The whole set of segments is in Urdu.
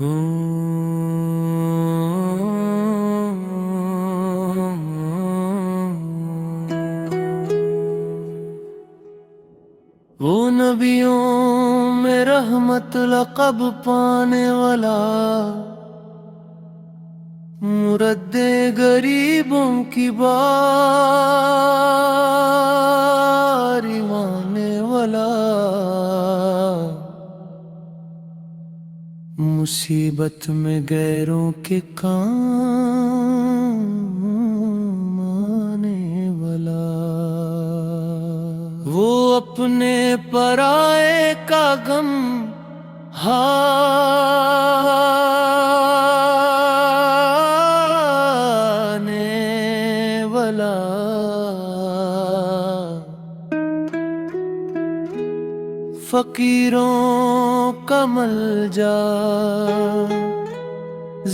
وہ نبیوں میں رحمت لقب پانے والا، مرد غریبوں کی باری مانے والا، مصیبت میں غیروں کے کام آنے والا، وہ اپنے پرائے کا غم ہانے والا، فقیروں کا ملجا،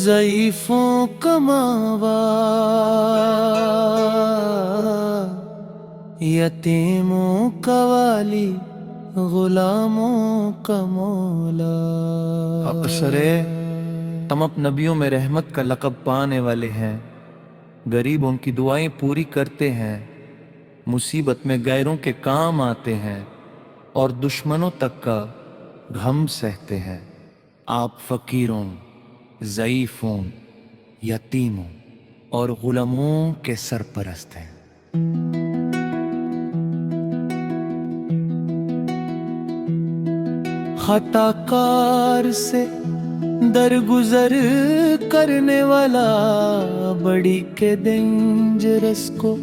ضعیفوں کا ماوا، یتیموں کا والی، غلاموں کا مولا۔ اکثرے تم اب نبیوں میں رحمت کا لقب پانے والے ہیں، غریبوں کی دعائیں پوری کرتے ہیں، مصیبت میں غیروں کے کام آتے ہیں اور دشمنوں تک کا غم سہتے ہیں۔ آپ فقیروں، ضعیفوں، یتیموں اور غلاموں کے سرپرست ہیں۔ خطا کار سے درگزر کرنے والا، بڑی کے ڈینجرس کو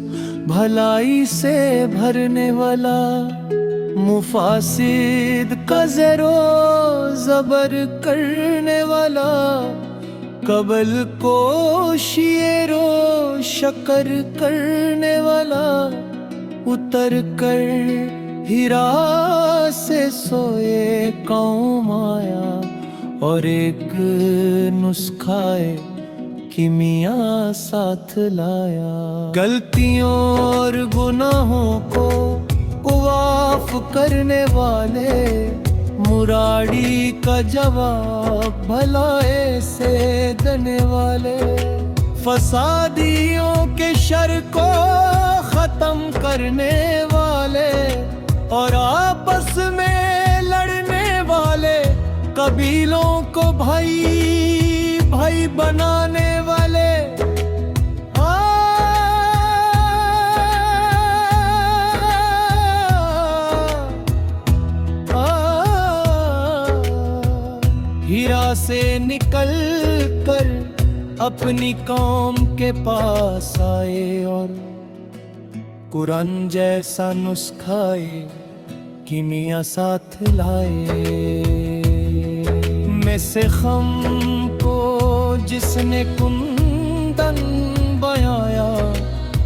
بھلائی سے بھرنے والا، مفاسد کا زیر و زبر کرنے والا، قبل کو شیر و شکر کرنے والا، اتر کر ہیرا سے سوئے قوم آیا، اور ایک نسخہ کیمیا ساتھ لایا، غلطیوں اور گناہوں کو معاف کرنے والے، مراڑی کا جواب بھلائے سے دینے والے، فسادیوں کے شر کو ختم کرنے والے، اور آپس میں لڑنے والے، قبیلوں کو بھائی بھائی بنانے والے، ہیرا سے نکل کر اپنی قوم کے پاس آئے، اور قرآن جیسا نسخہ کیمیا ساتھ لائے، میں سے خم کو جس نے کندن بنایا،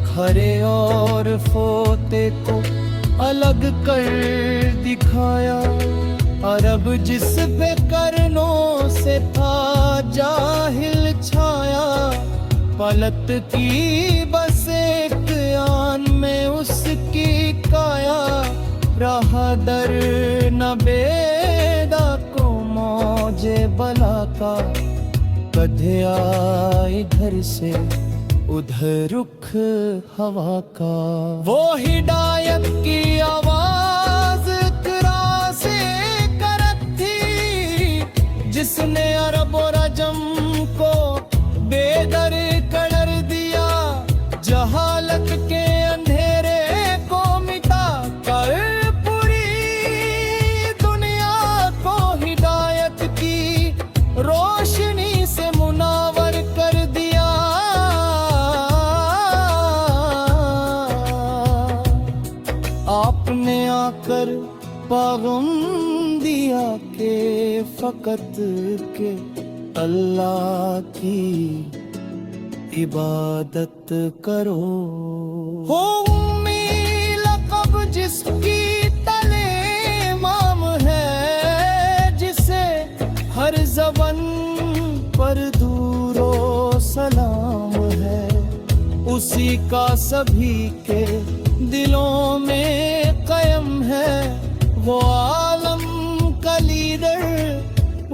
کھرے اور فوتے کو الگ کر دکھایا، عرب جس پہ کرنوں سے تھا جاہل چھایا، پلت کی بس ایک آن میں اس کی کایا، راہ در نہ بیدا کو موجے بلا کا، کدھے آئی ادھر سے ادھر رخ ہوا کا، وہ ہدایت کی آواز اقرا سے کرت تھی، جس نے عرب اور عجم کو بے در کر دیا، جہالت کے اندھیرے کو مٹا کر پوری دنیا کو ہدایت کی روشنی سے منور کر دیا، آپ نے آ کر پیغام دیا کہ فقط کہ اللہ کی عبادت کرو، ہو امی لقب جس کی تلے امام ہے، جسے ہر زبان پر درود و سلام ہے، اسی کا سبھی کے دلوں میں قائم ہے، وہ عالم کا لیڈر،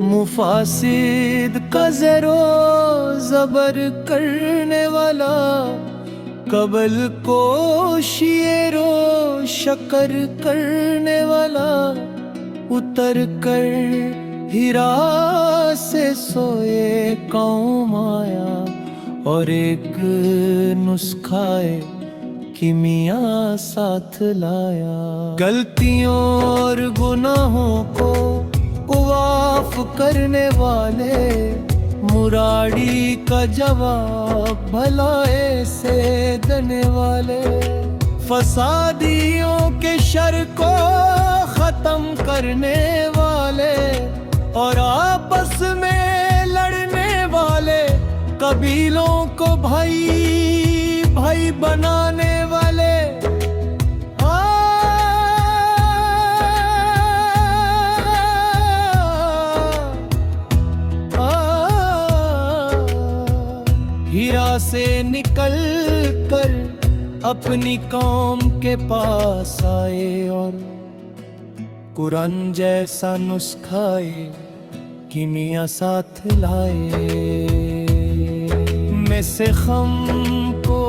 مفاسد کا زیر و زبر کرنے والا، قبل کو شیر و شکر کرنے والا، اتر کر ہیرا سے سوئے قوم آیا، اور ایک نسخہ کیمیا ساتھ لایا۔ غلطیوں اور گناہوں کو معاف کرنے والے، مراڑی کا جواب بھلائی سے دینے والے، فسادیوں کے شر کو ختم کرنے والے، اور آپس میں لڑنے والے، قبیلوں کو بھائی بھائی بنانے والے۔ ہیرا سے نکل کر اپنی قوم کے پاس آئے، اور قرآن جیسا نسخہ کیمیا ساتھ لائے۔ میں سے خم کو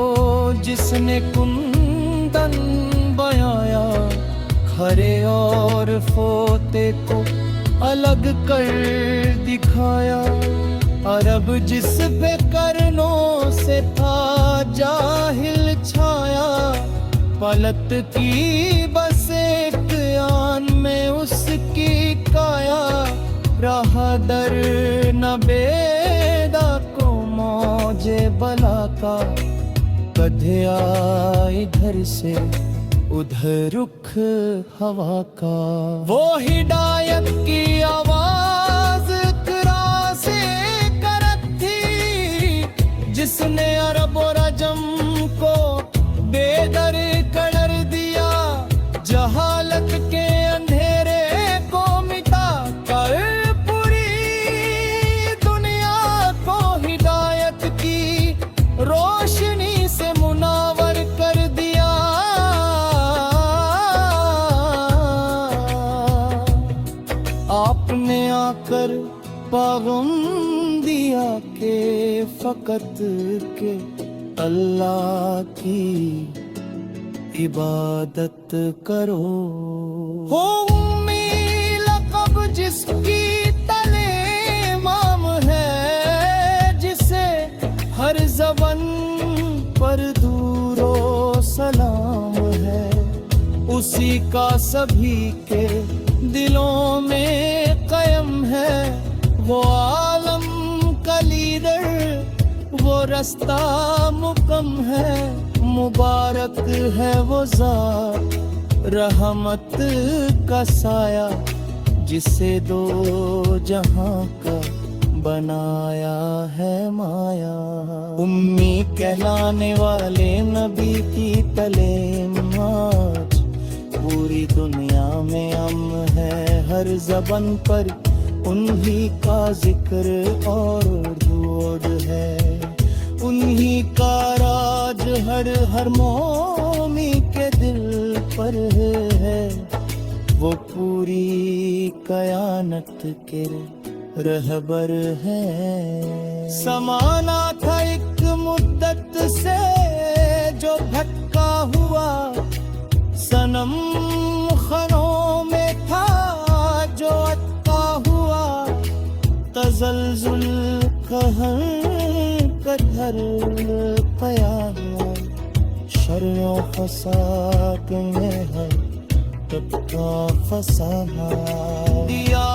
جس نے کندن بنایا، کھرے اور فوتے کو الگ کر دکھایا، عرب جس پہ کرنوں سے تھا جاہل چھایا، پلٹ کی بس ایک آن میں اس کی کایا، رہا در نہ بیدا کو موج بلا کا، کدھے آئی ادھر سے ادھر رخ ہوا کا، وہ ہدایت کی آواز اقرا سے جس نے عرب اور عجم کو بے در کر دیا، جہالت کے اندھیرے کو مٹا کر پوری دنیا کو ہدایت کی روشنی سے منور کر دیا۔ آپ نے آ کر پیغام دیا کہ فقط کہ اللہ کی عبادت کرو، ہو امی لقب جس کی تلے امام ہے، جسے ہر زبان پر درود و سلام ہے، اسی کا سبھی کے دلوں میں قائم ہے، وہ عالم کا لیڈر، وہ رستہ مقم ہے، مبارک ہے وہ ذات رحمت کا سایہ، جسے دو جہاں کا بنایا ہے مایا۔ امی کہلانے والے نبی کی تعلیم آج پوری دنیا میں عام ہے، ہر زبان پر انہی کا ذکر اور دعود ہے، انہی کا راج ہر مومی کے دل پر ہے، وہ پوری کائنات کے رہبر ہے۔ زمانہ تھا ایک مدت سے جو بھٹکا ہوا، صنم خانوں میں تھا جو اٹکا ہوا، تزلزل قہر کدھر قیامت، شر و فساد میں ہے تب کا فسانہ، دیا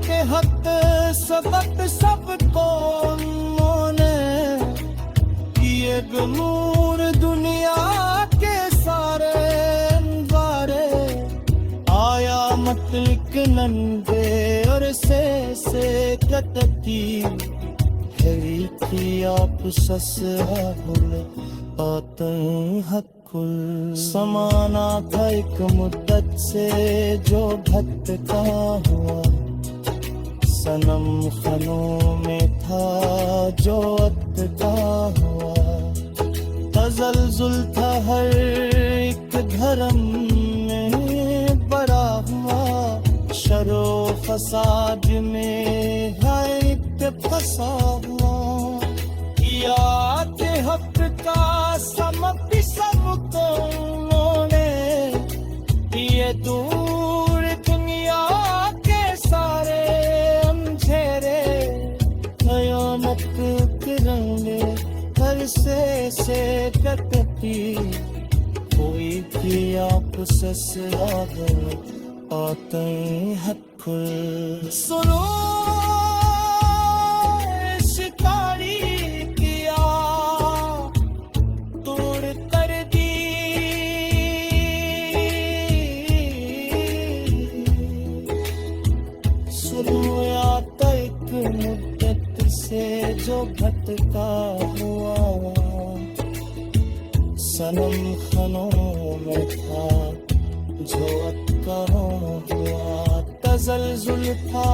کہ حق سبق سب کو انہوں نے، یہ نور دنیا کے سارے انوارے، آیا مطلق ننگے اور سے کتتی، ہری کی آپ سسرا بھول آتن حق کل، سمانا تھا ایک مدت سے جو بھٹکا ہوا، صنم خانوں میں تھا جو اٹکا ہوا، تزلزل تھا ہر ایک دھرم میں بڑا ہوا، شر و فساد میں ہے پھنسا ہوا، یاد حق کا سمت سب تم نے، یہ دور دنیا کے سارے اندھیرے، قیامت کے رنگے ہر سے کٹتی، کوئی بھی آپ سسرا آتے حق کھل سنو شکاری کیا توڑ کر دی، سنو آتا ایک مدت سے جو بھٹکا ہوا، صنم خانوں میں تھا جو اٹکا ہوا، تزلزل تھا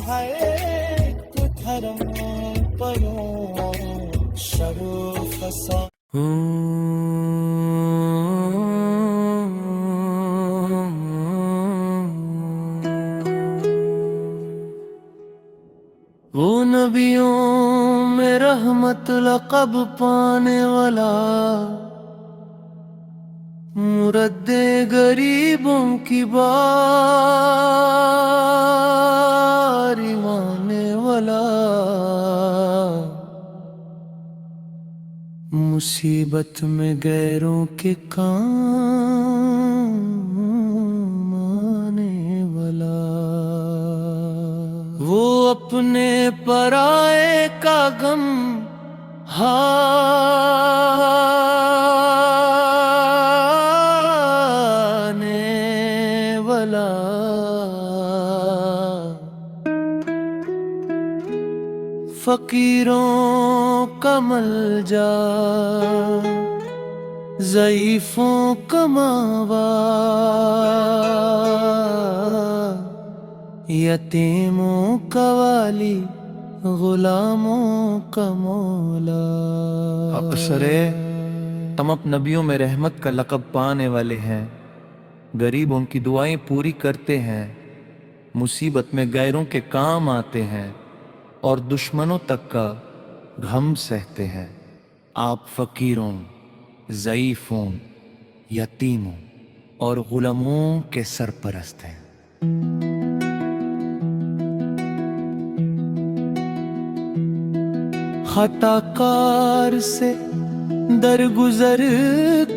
ہے ایک دھرم پروں شر فساد۔ وہ نبیوں میں رحمت لقب پانے والا، مرد غریبوں کی باری مانے والا، مصیبت میں غیروں کے کام آنے والا، وہ اپنے پرائے کا غم فقیروں کا ملجا، ضعیفوں کا ماوا، یتیموں کا والی، غلاموں کا مولا۔ ابشرے، تم اب نبیوں میں رحمت کا لقب پانے والے ہیں، غریبوں کی دعائیں پوری کرتے ہیں، مصیبت میں غیروں کے کام آتے ہیں، اور دشمنوں تک کا غم سہتے ہیں۔ آپ فقیروں، ضعیفوں، یتیموں اور غلاموں کے سرپرست ہیں۔ خطا کار سے درگزر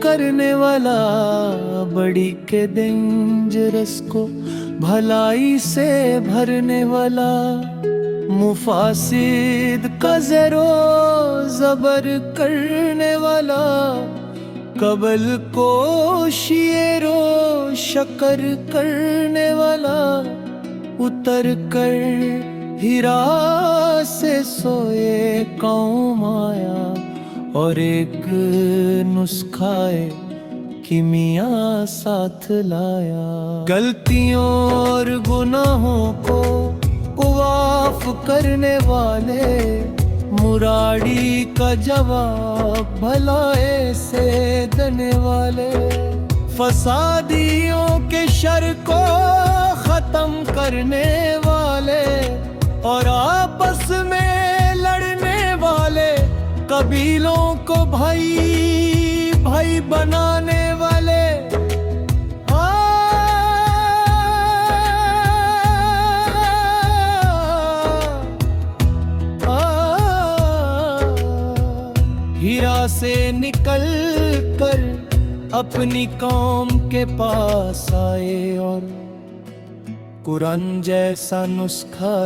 کرنے والا، بڑی کے ڈینجرس کو بھلائی سے بھرنے والا، مفاسد کا زیر و زبر کرنے والا، قبل کو شیر و شکر کرنے والا، اتر کر ہیرا سے سوئے قوم آیا، اور ایک نسخہ کیمیا ساتھ لایا، غلطیوں اور گناہوں کو معاف کرنے والے، مراڑی کا جواب بھلائے سے دینے والے، فسادیوں کے شر کو ختم کرنے والے، اور آپس میں لڑنے والے، قبیلوں کو بھائی بھائی بنانے والے، ہیرا سے نکل کر اپنی قوم کے پاس آئے، اور قرآن جیسا نسخہ